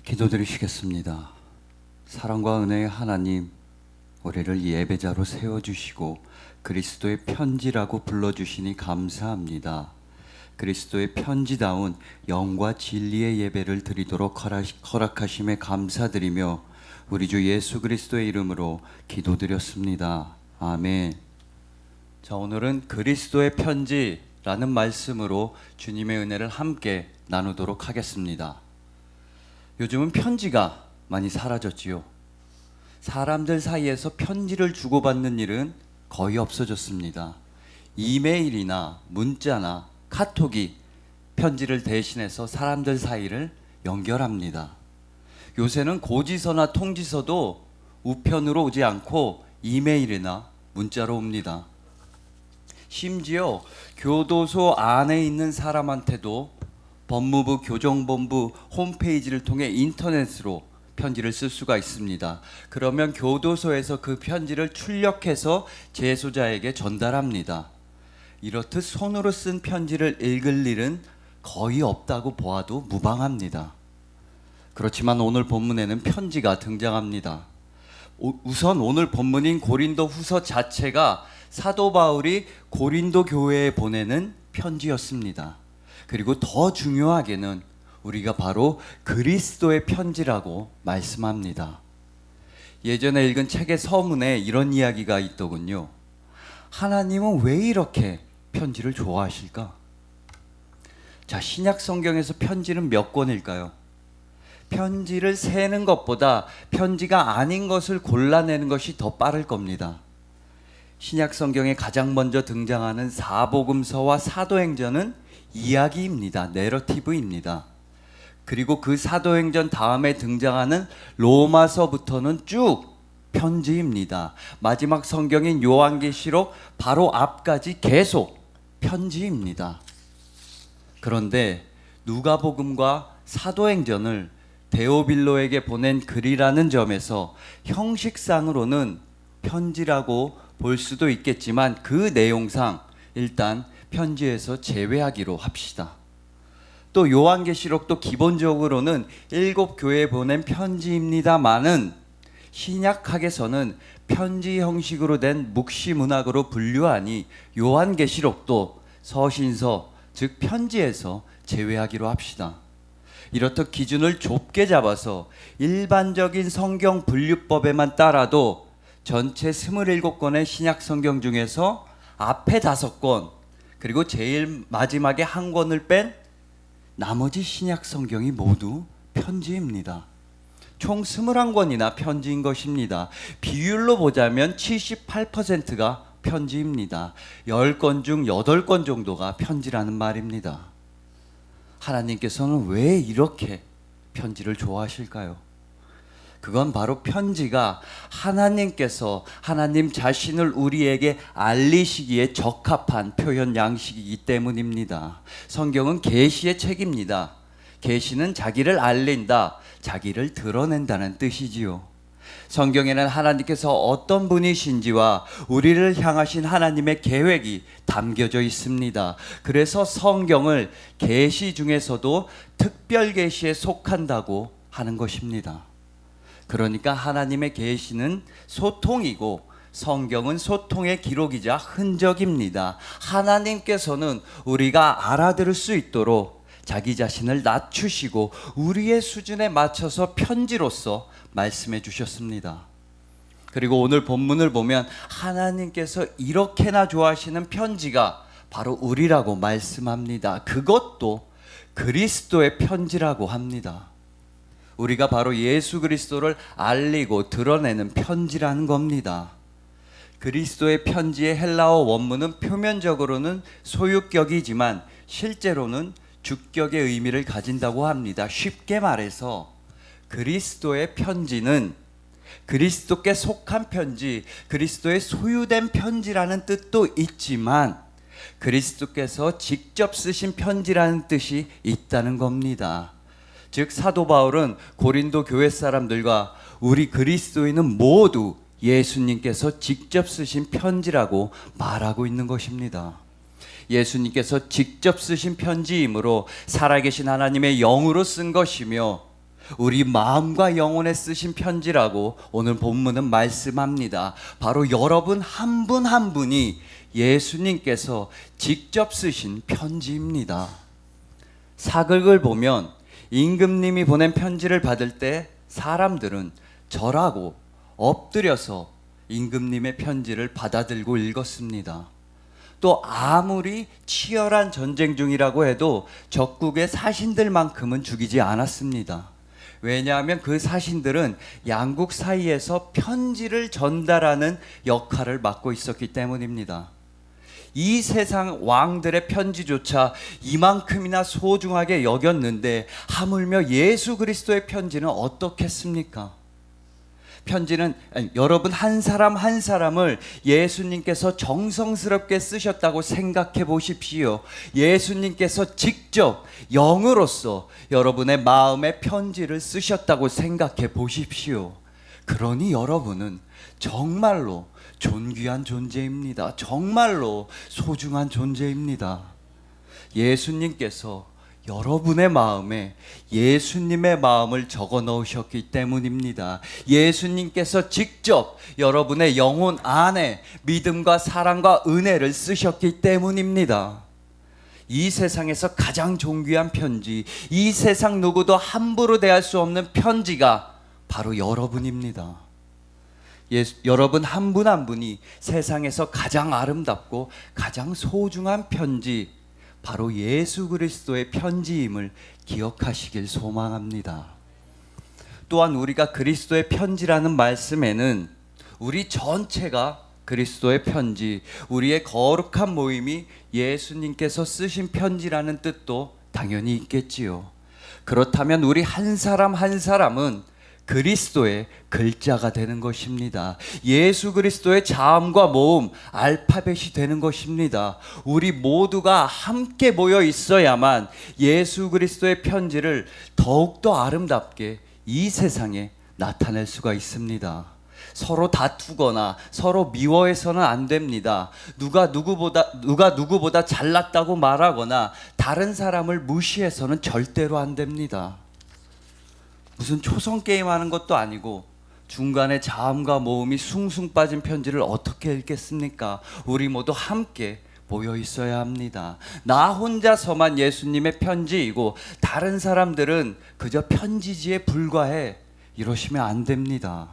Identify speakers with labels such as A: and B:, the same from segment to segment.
A: 기도드리시겠습니다. 사랑과 은혜의 하나님, 우리를 예배자로 세워주시고 그리스도의 편지라고 불러주시니 감사합니다. 그리스도의 편지다운 영과 진리의 예배를 드리도록 허락하심에 감사드리며 우리 주 예수 그리스도의 이름으로 기도드렸습니다. 아멘. 자, 오늘은 그리스도의 편지라는 말씀으로 주님의 은혜를 함께 나누도록 하겠습니다. 요즘은 편지가 많이 사라졌지요. 사람들 사이에서 편지를 주고받는 일은 거의 없어졌습니다. 이메일이나 문자나 카톡이 편지를 대신해서 사람들 사이를 연결합니다. 요새는 고지서나 통지서도 우편으로 오지 않고 이메일이나 문자로 옵니다. 심지어 교도소 안에 있는 사람한테도 법무부 교정본부 홈페이지를 통해 인터넷으로 편지를 쓸 수가 있습니다. 그러면 교도소에서 그 편지를 출력해서 재소자에게 전달합니다. 이렇듯 손으로 쓴 편지를 읽을 일은 거의 없다고 보아도 무방합니다. 그렇지만 오늘 본문에는 편지가 등장합니다. 우선 오늘 본문인 고린도 후서 자체가 사도 바울이 고린도 교회에 보내는 편지였습니다. 그리고 더 중요하게는 우리가 바로 그리스도의 편지라고 말씀합니다. 예전에 읽은 책의 서문에 이런 이야기가 있더군요. 하나님은 왜 이렇게 편지를 좋아하실까? 자, 신약 성경에서 편지는 몇 권일까요? 편지를 세는 것보다 편지가 아닌 것을 골라내는 것이 더 빠를 겁니다. 신약 성경에 가장 먼저 등장하는 사복음서와 사도행전은 이야기입니다. 내러티브입니다. 그리고 그 사도행전 다음에 등장하는 로마서부터는 쭉 편지입니다. 마지막 성경인 요한계시록 바로 앞까지 계속 편지입니다. 그런데 누가복음과 사도행전을 데오빌로에게 보낸 글이라는 점에서 형식상으로는 편지라고 볼 수도 있겠지만 그 내용상 일단 편지에서 제외하기로 합시다. 또 요한계시록도 기본적으로는 7교회에 보낸 편지입니다만은 신약학에서는 편지 형식으로 된 묵시문학으로 분류하니 요한계시록도 서신서, 즉 편지에서 제외하기로 합시다. 이렇듯 기준을 좁게 잡아서 일반적인 성경 분류법에만 따라도 전체 27권의 신약 성경 중에서 앞에 5권 그리고 제일 마지막에 한 권을 뺀 나머지 신약 성경이 모두 편지입니다. 총 21권이나 편지인 것입니다. 비율로 보자면 78%가 편지입니다. 10권 중 8권 정도가 편지라는 말입니다. 하나님께서는 왜 이렇게 편지를 좋아하실까요? 그건 바로 편지가 하나님께서 하나님 자신을 우리에게 알리시기에 적합한 표현 양식이기 때문입니다. 성경은 계시의 책입니다. 계시는 자기를 알린다, 자기를 드러낸다는 뜻이지요. 성경에는 하나님께서 어떤 분이신지와 우리를 향하신 하나님의 계획이 담겨져 있습니다. 그래서 성경을 계시 중에서도 특별 계시에 속한다고 하는 것입니다. 그러니까 하나님의 계시는 소통이고 성경은 소통의 기록이자 흔적입니다. 하나님께서는 우리가 알아들을 수 있도록 자기 자신을 낮추시고 우리의 수준에 맞춰서 편지로서 말씀해 주셨습니다. 그리고 오늘 본문을 보면 하나님께서 이렇게나 좋아하시는 편지가 바로 우리라고 말씀합니다. 그것도 그리스도의 편지라고 합니다. 우리가 바로 예수 그리스도를 알리고 드러내는 편지라는 겁니다. 그리스도의 편지의 헬라어 원문은 표면적으로는 소유격이지만 실제로는 주격의 의미를 가진다고 합니다. 쉽게 말해서 그리스도의 편지는 그리스도께 속한 편지, 그리스도의 소유된 편지라는 뜻도 있지만 그리스도께서 직접 쓰신 편지라는 뜻이 있다는 겁니다. 즉 사도 바울은 고린도 교회 사람들과 우리 그리스도인은 모두 예수님께서 직접 쓰신 편지라고 말하고 있는 것입니다. 예수님께서 직접 쓰신 편지이므로 살아계신 하나님의 영으로 쓴 것이며 우리 마음과 영혼에 쓰신 편지라고 오늘 본문은 말씀합니다. 바로 여러분 한 분 한 분이 예수님께서 직접 쓰신 편지입니다. 사극을 보면 임금님이 보낸 편지를 받을 때 사람들은 절하고 엎드려서 임금님의 편지를 받아들고 읽었습니다. 또 아무리 치열한 전쟁 중이라고 해도 적국의 사신들만큼은 죽이지 않았습니다. 왜냐하면 그 사신들은 양국 사이에서 편지를 전달하는 역할을 맡고 있었기 때문입니다. 이 세상 왕들의 편지조차 이만큼이나 소중하게 여겼는데 하물며 예수 그리스도의 편지는 어떻겠습니까? 편지는 여러분 한 사람 한 사람을 예수님께서 정성스럽게 쓰셨다고 생각해 보십시오. 예수님께서 직접 영으로서 여러분의 마음에 편지를 쓰셨다고 생각해 보십시오. 그러니 여러분은 정말로 존귀한 존재입니다. 정말로 소중한 존재입니다. 예수님께서 여러분의 마음에 예수님의 마음을 적어 넣으셨기 때문입니다. 예수님께서 직접 여러분의 영혼 안에 믿음과 사랑과 은혜를 쓰셨기 때문입니다. 이 세상에서 가장 존귀한 편지, 이 세상 누구도 함부로 대할 수 없는 편지가 바로 여러분입니다. 여러분 한 분 한 분이 세상에서 가장 아름답고 가장 소중한 편지, 바로 예수 그리스도의 편지임을 기억하시길 소망합니다. 또한 우리가 그리스도의 편지라는 말씀에는 우리 전체가 그리스도의 편지, 우리의 거룩한 모임이 예수님께서 쓰신 편지라는 뜻도 당연히 있겠지요. 그렇다면 우리 한 사람 한 사람은 그리스도의 글자가 되는 것입니다. 예수 그리스도의 자음과 모음, 알파벳이 되는 것입니다. 우리 모두가 함께 모여 있어야만 예수 그리스도의 편지를 더욱더 아름답게 이 세상에 나타낼 수가 있습니다. 서로 다투거나 서로 미워해서는 안 됩니다. 누가 누구보다 잘났다고 말하거나 다른 사람을 무시해서는 절대로 안 됩니다. 무슨 초성 게임 하는 것도 아니고 중간에 자음과 모음이 숭숭 빠진 편지를 어떻게 읽겠습니까? 우리 모두 함께 모여 있어야 합니다. 나 혼자서만 예수님의 편지이고 다른 사람들은 그저 편지지에 불과해, 이러시면 안 됩니다.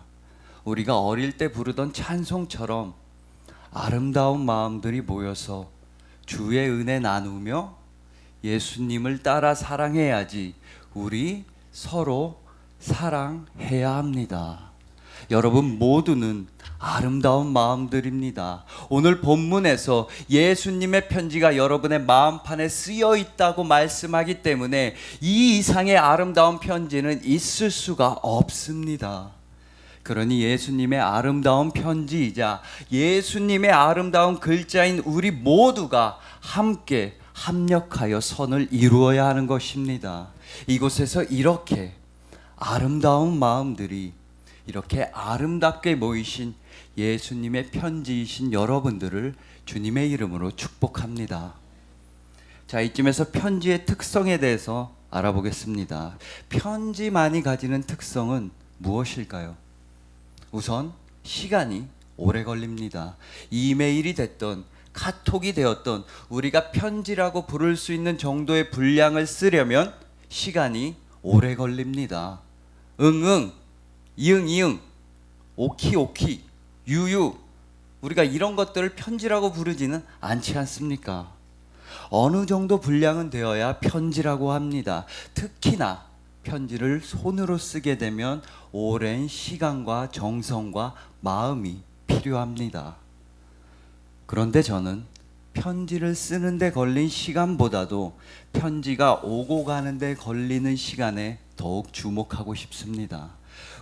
A: 우리가 어릴 때 부르던 찬송처럼 아름다운 마음들이 모여서 주의 은혜 나누며 예수님을 따라 사랑해야지 우리 서로 사랑해야 합니다. 여러분 모두는 아름다운 마음들입니다. 오늘 본문에서 예수님의 편지가 여러분의 마음판에 쓰여 있다고 말씀하기 때문에 이 이상의 아름다운 편지는 있을 수가 없습니다. 그러니 예수님의 아름다운 편지이자 예수님의 아름다운 글자인 우리 모두가 함께 합력하여 선을 이루어야 하는 것입니다. 이곳에서 이렇게 아름다운 마음들이 이렇게 아름답게 모이신 예수님의 편지이신 여러분들을 주님의 이름으로 축복합니다. 자, 이쯤에서 편지의 특성에 대해서 알아보겠습니다. 편지만이 가지는 특성은 무엇일까요? 우선 시간이 오래 걸립니다. 이메일이 됐던 카톡이 되었던 우리가 편지라고 부를 수 있는 정도의 분량을 쓰려면 시간이 오래 걸립니다. 응응, 이응, 오키, 유유, 우리가 이런 것들을 편지라고 부르지는 않지 않습니까? 어느 정도 분량은 되어야 편지라고 합니다. 특히나 편지를 손으로 쓰게 되면 오랜 시간과 정성과 마음이 필요합니다. 그런데 저는 편지를 쓰는데 걸린 시간보다도 편지가 오고 가는데 걸리는 시간에 더욱 주목하고 싶습니다.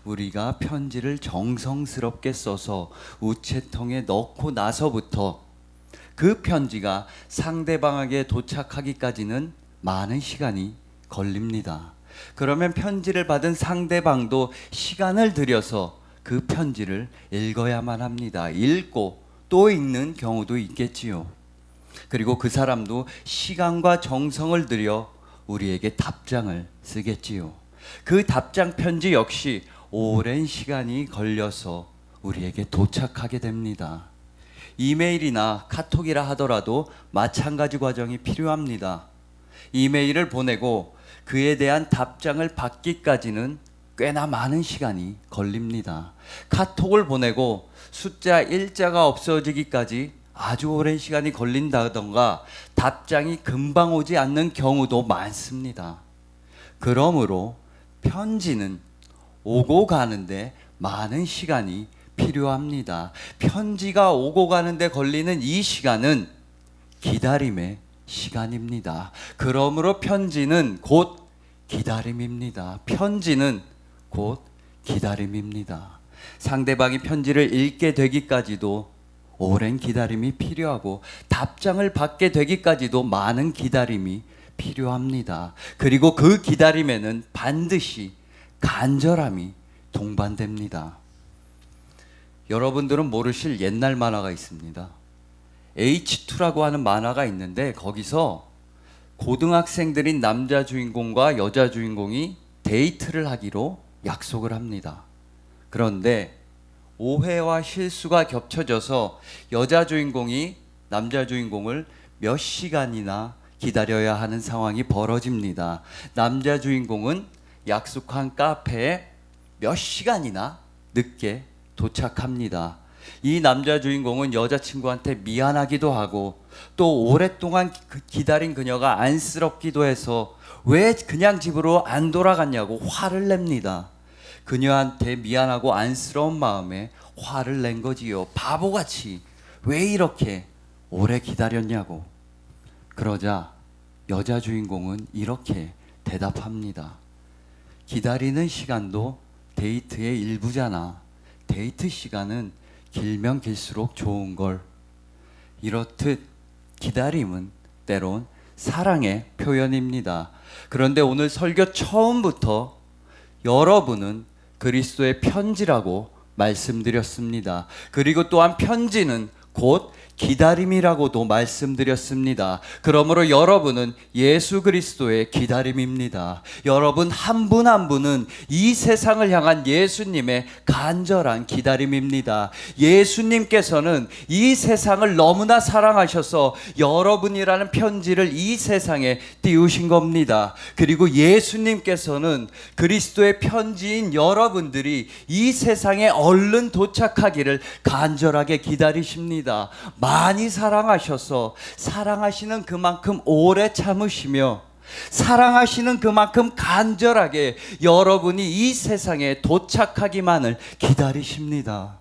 A: 우리가 편지를 정성스럽게 써서 우체통에 넣고 나서부터 그 편지가 상대방에게 도착하기까지는 많은 시간이 걸립니다. 그러면 편지를 받은 상대방도 시간을 들여서 그 편지를 읽어야만 합니다. 읽고 또 읽는 경우도 있겠지요. 그리고 그 사람도 시간과 정성을 들여 우리에게 답장을 쓰겠지요. 그 답장 편지 역시 오랜 시간이 걸려서 우리에게 도착하게 됩니다. 이메일이나 카톡이라 하더라도 마찬가지 과정이 필요합니다. 이메일을 보내고 그에 대한 답장을 받기까지는 꽤나 많은 시간이 걸립니다. 카톡을 보내고 숫자 1자가 없어지기까지 아주 오랜 시간이 걸린다던가 답장이 금방 오지 않는 경우도 많습니다. 그러므로 편지는 오고 가는데 많은 시간이 필요합니다. 편지가 오고 가는데 걸리는 이 시간은 기다림의 시간입니다. 그러므로 편지는 곧 기다림입니다. 편지는 곧 기다림입니다. 상대방이 편지를 읽게 되기까지도 오랜 기다림이 필요하고 답장을 받게 되기까지도 많은 기다림이 필요합니다. 그리고 그 기다림에는 반드시 간절함이 동반됩니다. 여러분들은 모르실 옛날 만화가 있습니다. H2라고 하는 만화가 있는데 거기서 고등학생들인 남자 주인공과 여자 주인공이 데이트를 하기로 약속을 합니다. 그런데 오해와 실수가 겹쳐져서 여자 주인공이 남자 주인공을 몇 시간이나 기다려야 하는 상황이 벌어집니다. 남자 주인공은 약속한 카페에 몇 시간이나 늦게 도착합니다. 이 남자 주인공은 여자친구한테 미안하기도 하고 또 오랫동안 기다린 그녀가 안쓰럽기도 해서 왜 그냥 집으로 안 돌아갔냐고 화를 냅니다. 그녀한테 미안하고 안쓰러운 마음에 화를 낸 거지요. 바보같이 왜 이렇게 오래 기다렸냐고. 그러자 여자 주인공은 이렇게 대답합니다. 기다리는 시간도 데이트의 일부잖아. 데이트 시간은 길면 길수록 좋은 걸. 이렇듯 기다림은 때론 사랑의 표현입니다. 그런데 오늘 설교 처음부터 여러분은 그리스도의 편지라고 말씀드렸습니다. 그리고 또한 편지는 곧 기다림이라고도 말씀드렸습니다. 그러므로 여러분은 예수 그리스도의 기다림입니다. 여러분 한 분 한 분은 이 세상을 향한 예수님의 간절한 기다림입니다. 예수님께서는 이 세상을 너무나 사랑하셔서 여러분이라는 편지를 이 세상에 띄우신 겁니다. 그리고 예수님께서는 그리스도의 편지인 여러분들이 이 세상에 얼른 도착하기를 간절하게 기다리십니다. 많이 사랑하셔서 사랑하시는 그만큼 오래 참으시며 사랑하시는 그만큼 간절하게 여러분이 이 세상에 도착하기만을 기다리십니다.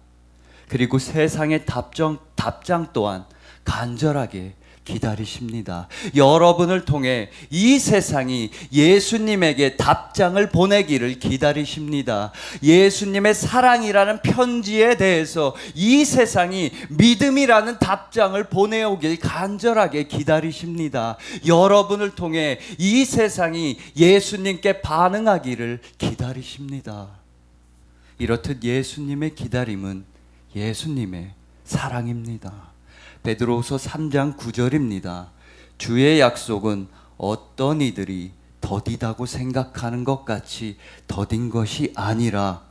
A: 그리고 세상의 답장 또한 간절하게 기다리십니다. 여러분을 통해 이 세상이 예수님에게 답장을 보내기를 기다리십니다. 예수님의 사랑이라는 편지에 대해서 이 세상이 믿음이라는 답장을 보내오길 간절하게 기다리십니다. 여러분을 통해 이 세상이 예수님께 반응하기를 기다리십니다. 이렇듯 예수님의 기다림은 예수님의 사랑입니다. 베드로후서 3장 9절입니다. 주의 약속은 어떤 이들이 더디다고 생각하는 것 같이 더딘 것이 아니라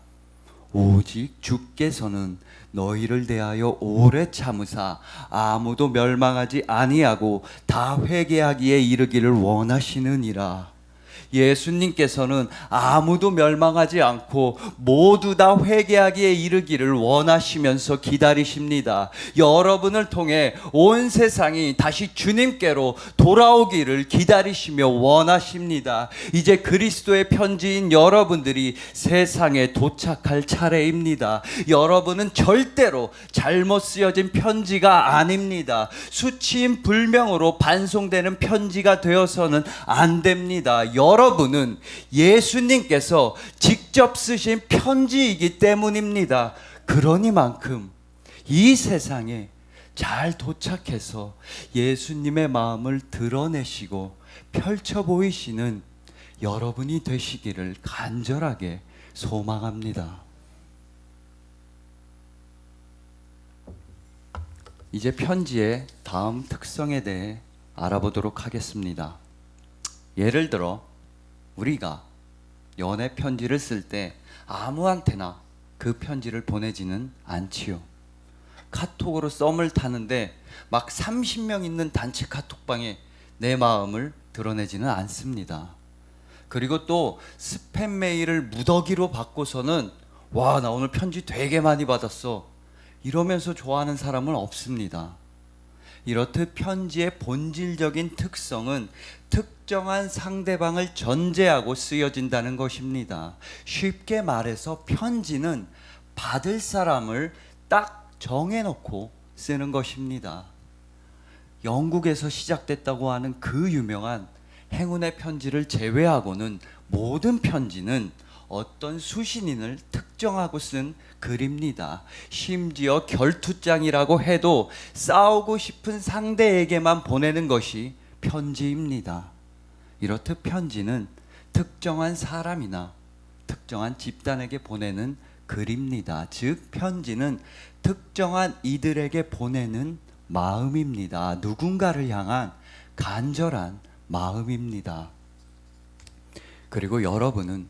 A: 오직 주께서는 너희를 대하여 오래 참으사 아무도 멸망하지 아니하고 다 회개하기에 이르기를 원하시느니라. 예수님께서는 아무도 멸망하지 않고 모두 다 회개하기에 이르기를 원하시면서 기다리십니다. 여러분을 통해 온 세상이 다시 주님께로 돌아오기를 기다리시며 원하십니다. 이제 그리스도의 편지인 여러분들이 세상에 도착할 차례입니다. 여러분은 절대로 잘못 쓰여진 편지가 아닙니다. 수치인 불명으로 반송되는 편지가 되어서는 안 됩니다. 여러분은 예수님께서 직접 쓰신 편지이기 때문입니다. 그러니만큼 이 세상에 잘 도착해서 예수님의 마음을 드러내시고 펼쳐 보이시는 여러분이 되시기를 간절하게 소망합니다. 이제 편지의 다음 특성에 대해 알아보도록 하겠습니다. 예를 들어 우리가 연애 편지를 쓸 때 아무한테나 그 편지를 보내지는 않지요. 카톡으로 썸을 타는데 막 30명 있는 단체 카톡방에 내 마음을 드러내지는 않습니다. 그리고 또 스팸 메일을 무더기로 받고서는 와, 나 오늘 편지 되게 많이 받았어, 이러면서 좋아하는 사람은 없습니다. 이렇듯 편지의 본질적인 특성은 특정한 상대방을 전제하고 쓰여진다는 것입니다. 쉽게 말해서 편지는 받을 사람을 딱 정해놓고 쓰는 것입니다. 영국에서 시작됐다고 하는 그 유명한 행운의 편지를 제외하고는 모든 편지는 어떤 수신인을 특정하고 쓴 글입니다. 심지어 결투장이라고 해도 싸우고 싶은 상대에게만 보내는 것이 편지입니다. 이렇듯 편지는 특정한 사람이나 특정한 집단에게 보내는 글입니다. 즉 편지는 특정한 이들에게 보내는 마음입니다. 누군가를 향한 간절한 마음입니다. 그리고 여러분은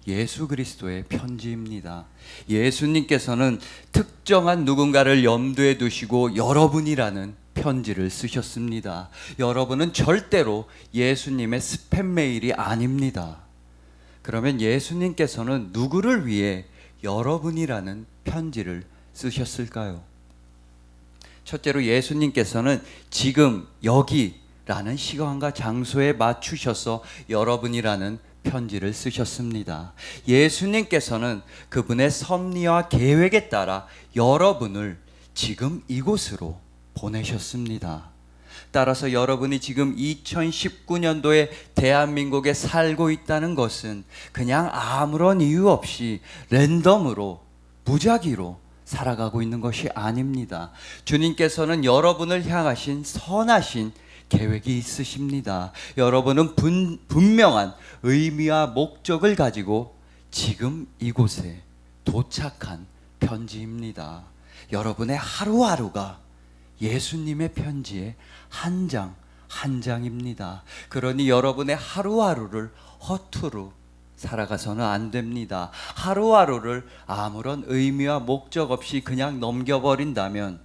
A: 예수 그리스도의 편지입니다. 예수님께서는 특정한 누군가를 염두에 두시고 여러분이라는 편지를 쓰셨습니다. 여러분은 절대로 예수님의 스팸 메일이 아닙니다. 그러면 예수님께서는 누구를 위해 여러분이라는 편지를 쓰셨을까요? 첫째로 예수님께서는 지금 여기라는 시간과 장소에 맞추셔서 여러분이라는 편지를 쓰셨습니다. 예수님께서는 그분의 섭리와 계획에 따라 여러분을 지금 이곳으로 보내셨습니다. 따라서 여러분이 지금 2019년도에 대한민국에 살고 있다는 것은 그냥 아무런 이유 없이 랜덤으로 무작위로 살아가고 있는 것이 아닙니다. 주님께서는 여러분을 향하신 선하신 계획이 있으십니다. 여러분은 분명한 의미와 목적을 가지고 지금 이곳에 도착한 편지입니다. 여러분의 하루하루가 예수님의 편지의 한 장 한 장입니다. 그러니 여러분의 하루하루를 허투루 살아가서는 안 됩니다. 하루하루를 아무런 의미와 목적 없이 그냥 넘겨버린다면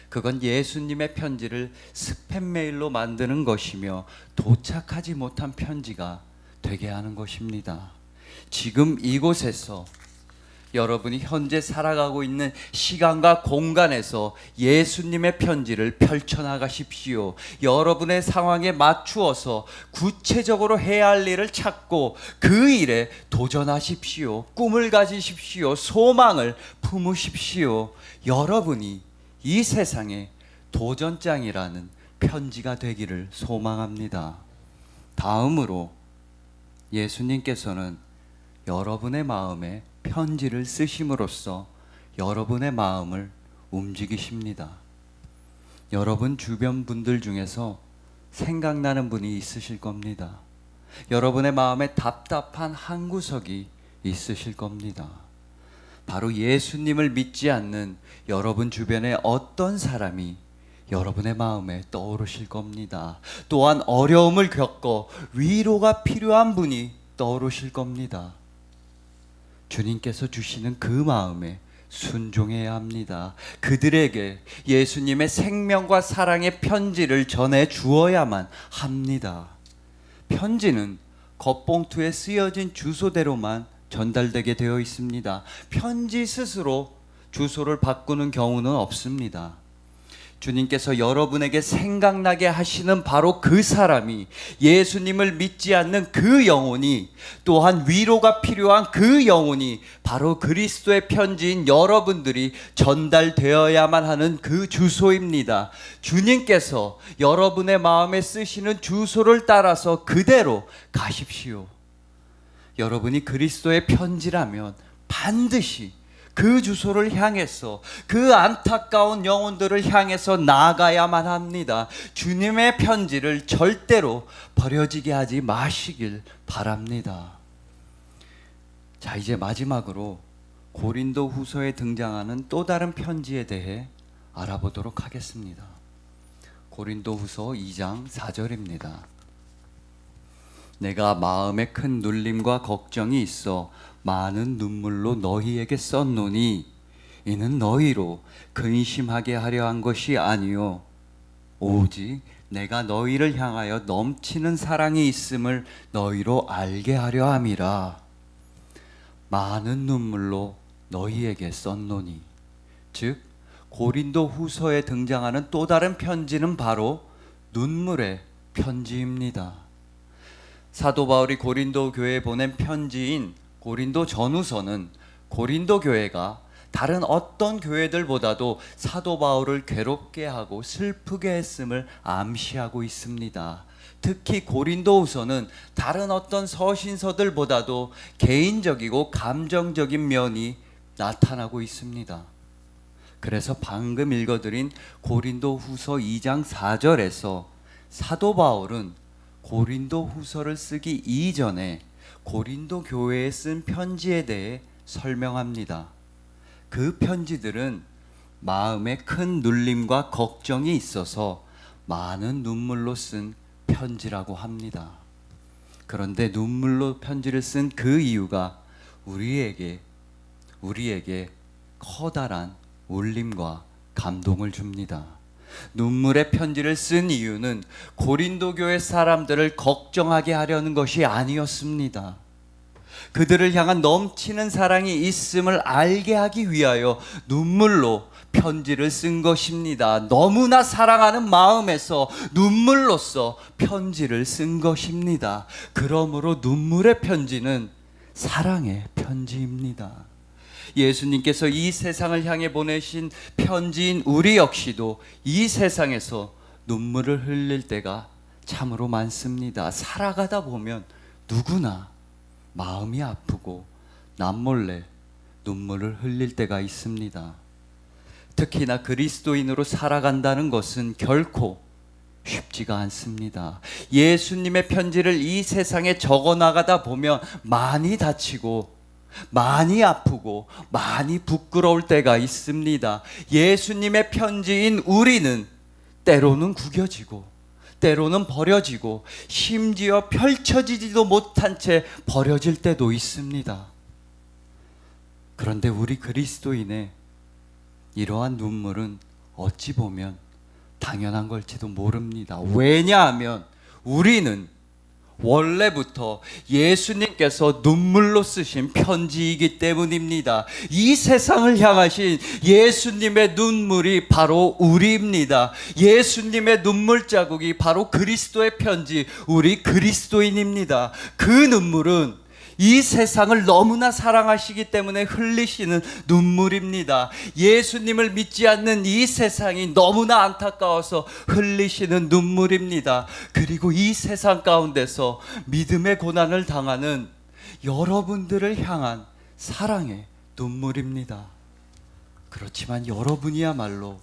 A: 그건 예수님의 편지를 스팸 메일로 만드는 것이며 도착하지 못한 편지가 되게 하는 것입니다. 지금 이곳에서 여러분이 현재 살아가고 있는 시간과 공간에서 예수님의 편지를 펼쳐나가십시오. 여러분의 상황에 맞추어서 구체적으로 해야 할 일을 찾고 그 일에 도전하십시오. 꿈을 가지십시오. 소망을 품으십시오. 여러분이 이 세상에 도전장이라는 편지가 되기를 소망합니다. 다음으로 예수님께서는 여러분의 마음에 편지를 쓰심으로써 여러분의 마음을 움직이십니다. 여러분 주변 분들 중에서 생각나는 분이 있으실 겁니다. 여러분의 마음에 답답한 한 구석이 있으실 겁니다. 바로 예수님을 믿지 않는 여러분 주변에 어떤 사람이 여러분의 마음에 떠오르실 겁니다. 또한 어려움을 겪어 위로가 필요한 분이 떠오르실 겁니다. 주님께서 주시는 그 마음에 순종해야 합니다. 그들에게 예수님의 생명과 사랑의 편지를 전해 주어야만 합니다. 편지는 겉봉투에 쓰여진 주소대로만 전달되게 되어 있습니다. 편지 스스로 주소를 바꾸는 경우는 없습니다. 주님께서 여러분에게 생각나게 하시는 바로 그 사람이, 예수님을 믿지 않는 그 영혼이, 또한 위로가 필요한 그 영혼이 바로 그리스도의 편지인 여러분들이 전달되어야만 하는 그 주소입니다. 주님께서 여러분의 마음에 쓰시는 주소를 따라서 그대로 가십시오. 여러분이 그리스도의 편지라면 반드시 그 주소를 향해서, 그 안타까운 영혼들을 향해서 나아가야만 합니다. 주님의 편지를 절대로 버려지게 하지 마시길 바랍니다. 자, 이제 마지막으로 고린도 후서에 등장하는 또 다른 편지에 대해 알아보도록 하겠습니다. 고린도 후서 2장 4절입니다. 내가 마음에 큰 눌림과 걱정이 있어 많은 눈물로 너희에게 썼노니 이는 너희로 근심하게 하려 한 것이 아니요 오직 내가 너희를 향하여 넘치는 사랑이 있음을 너희로 알게 하려 함이라. 많은 눈물로 너희에게 썼노니, 즉 고린도 후서에 등장하는 또 다른 편지는 바로 눈물의 편지입니다. 사도 바울이 고린도 교회에 보낸 편지인 고린도 전후서는 고린도 교회가 다른 어떤 교회들보다도 사도 바울을 괴롭게 하고 슬프게 했음을 암시하고 있습니다. 특히 고린도후서는 다른 어떤 서신서들보다도 개인적이고 감정적인 면이 나타나고 있습니다. 그래서 방금 읽어드린 고린도후서 2장 4절에서 사도 바울은 고린도후서를 쓰기 이전에 고린도 교회에 쓴 편지에 대해 설명합니다. 그 편지들은 마음에 큰 눌림과 걱정이 있어서 많은 눈물로 쓴 편지라고 합니다. 그런데 눈물로 편지를 쓴 그 이유가 우리에게 커다란 울림과 감동을 줍니다. 눈물의 편지를 쓴 이유는 고린도 교회 사람들을 걱정하게 하려는 것이 아니었습니다. 그들을 향한 넘치는 사랑이 있음을 알게 하기 위하여 눈물로 편지를 쓴 것입니다. 너무나 사랑하는 마음에서 눈물로써 편지를 쓴 것입니다. 그러므로 눈물의 편지는 사랑의 편지입니다. 예수님께서 이 세상을 향해 보내신 편지인 우리 역시도 이 세상에서 눈물을 흘릴 때가 참으로 많습니다. 살아가다 보면 누구나 마음이 아프고 남몰래 눈물을 흘릴 때가 있습니다. 특히나 그리스도인으로 살아간다는 것은 결코 쉽지가 않습니다. 예수님의 편지를 이 세상에 적어 나가다 보면 많이 다치고 많이 아프고 많이 부끄러울 때가 있습니다. 예수님의 편지인 우리는 때로는 구겨지고 때로는 버려지고 심지어 펼쳐지지도 못한 채 버려질 때도 있습니다. 그런데 우리 그리스도인의 이러한 눈물은 어찌 보면 당연한 걸지도 모릅니다. 왜냐하면 우리는 원래부터 예수님께서 눈물로 쓰신 편지이기 때문입니다. 이 세상을 향하신 예수님의 눈물이 바로 우리입니다. 예수님의 눈물 자국이 바로 그리스도의 편지, 우리 그리스도인입니다. 그 눈물은 이 세상을 너무나 사랑하시기 때문에 흘리시는 눈물입니다. 예수님을 믿지 않는 이 세상이 너무나 안타까워서 흘리시는 눈물입니다. 그리고 이 세상 가운데서 믿음의 고난을 당하는 여러분들을 향한 사랑의 눈물입니다. 그렇지만 여러분이야말로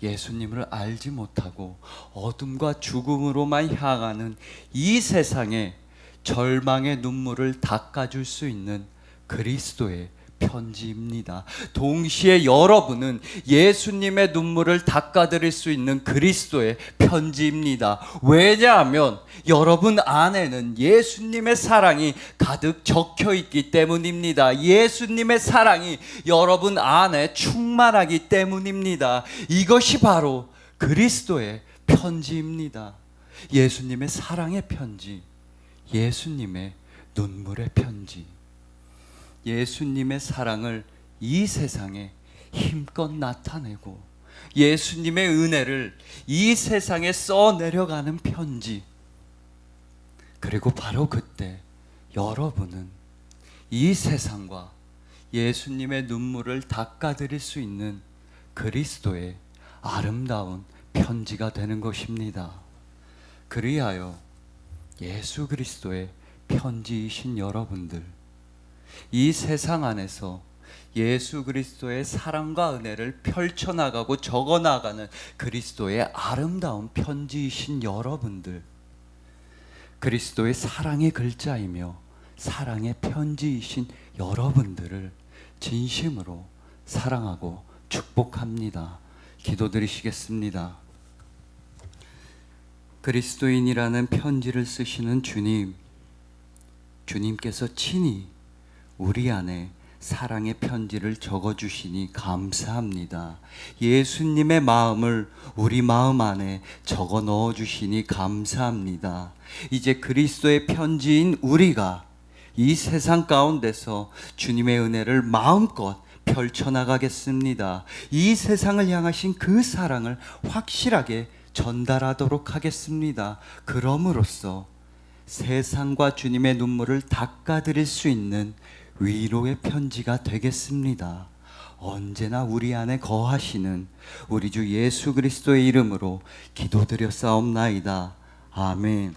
A: 예수님을 알지 못하고 어둠과 죽음으로만 향하는 이 세상에 절망의 눈물을 닦아줄 수 있는 그리스도의 편지입니다. 동시에 여러분은 예수님의 눈물을 닦아드릴 수 있는 그리스도의 편지입니다. 왜냐하면 여러분 안에는 예수님의 사랑이 가득 적혀 있기 때문입니다. 예수님의 사랑이 여러분 안에 충만하기 때문입니다. 이것이 바로 그리스도의 편지입니다. 예수님의 사랑의 편지, 예수님의 눈물의 편지. 예수님의 사랑을 이 세상에 힘껏 나타내고 예수님의 은혜를 이 세상에 써내려가는 편지. 그리고 바로 그때 여러분은 이 세상과 예수님의 눈물을 닦아드릴 수 있는 그리스도의 아름다운 편지가 되는 것입니다. 그리하여 예수 그리스도의 편지이신 여러분들, 이 세상 안에서 예수 그리스도의 사랑과 은혜를 펼쳐나가고 적어나가는 그리스도의 아름다운 편지이신 여러분들, 그리스도의 사랑의 글자이며 사랑의 편지이신 여러분들을 진심으로 사랑하고 축복합니다. 기도드리시겠습니다. 그리스도인이라는 편지를 쓰시는 주님, 주님께서 친히 우리 안에 사랑의 편지를 적어주시니 감사합니다. 예수님의 마음을 우리 마음 안에 적어 넣어주시니 감사합니다. 이제 그리스도의 편지인 우리가 이 세상 가운데서 주님의 은혜를 마음껏 펼쳐나가겠습니다. 이 세상을 향하신 그 사랑을 확실하게 전달하도록 하겠습니다. 그럼으로써 세상과 주님의 눈물을 닦아드릴 수 있는 위로의 편지가 되겠습니다. 언제나 우리 안에 거하시는 우리 주 예수 그리스도의 이름으로 기도드려 싸움나이다. 아멘.